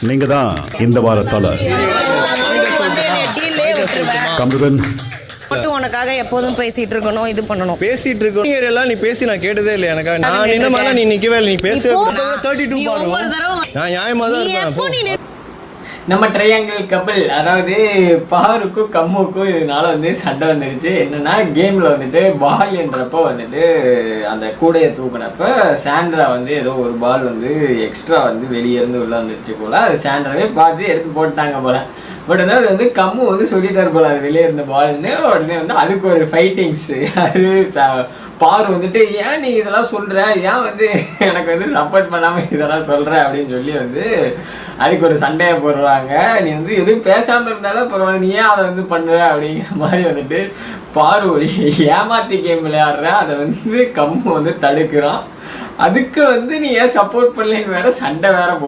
நீங்க தான் இந்த வாரத்தால கம்ருகன் மட்டும் உனக்காக எப்போதும் பேசிட்டு இருக்கணும், இது பண்ணணும். பேசிட்டு இருக்கோம் எல்லாம் நீ பேசி நான் கேட்டதே இல்லை. எனக்கு நான் நின்ன மாதிரி நீ நிக்கவே இல்லை. நீ பேசவே 32 பாருங்க. நான் நியாயமா தான் இருப்பேன். நம்ம ட்ரையாங்கிள் கப்பிள், அதாவது பாருக்கும் கம்முக்கும் இதனால வந்து சண்டை வந்துடுச்சு. என்னன்னா கேமில் வந்துட்டு பால் என்றப்போ வந்துட்டு அந்த கூடையை தூக்கினப்ப சாண்ட்ரா வந்து ஏதோ ஒரு பால் வந்து எக்ஸ்ட்ரா வந்து வெளியே இருந்து உள்ள வந்துடுச்சு போல. அது சாண்ட்ராவே பார்த்து எடுத்து போட்டாங்க போல. பட் வந்து அது வந்து கம்மு வந்து சொல்லிட்டார் போல அது வெளியே இருந்த பால்னு. உடனே வந்து அதுக்கு ஒரு ஃபைட்டிங்ஸு. அது பாரு வந்துட்டு ஏன் நீ இதெல்லாம் சொல்கிற, ஏன் வந்து எனக்கு வந்து சப்போர்ட் பண்ணாமல் இதெல்லாம் சொல்கிற அப்படின்னு சொல்லி வந்து அதுக்கு ஒரு சண்டையை போடுறாங்க. நீ வந்து எதுவும் பேசாமல் இருந்தாலும் பரவாயில்ல, நீ ஏன் அதை வந்து பண்ணுற அப்படிங்கிற மாதிரி வந்துட்டு பாரு ஒரு ஏமாத்தி கேம் விளையாடுற. அதை வந்து கம்மு வந்து தடுக்கிறான். அதுக்கு வந்து நீ ஏன் சப்போர்ட் பண்ணலன்னு வேற சண்டை வேற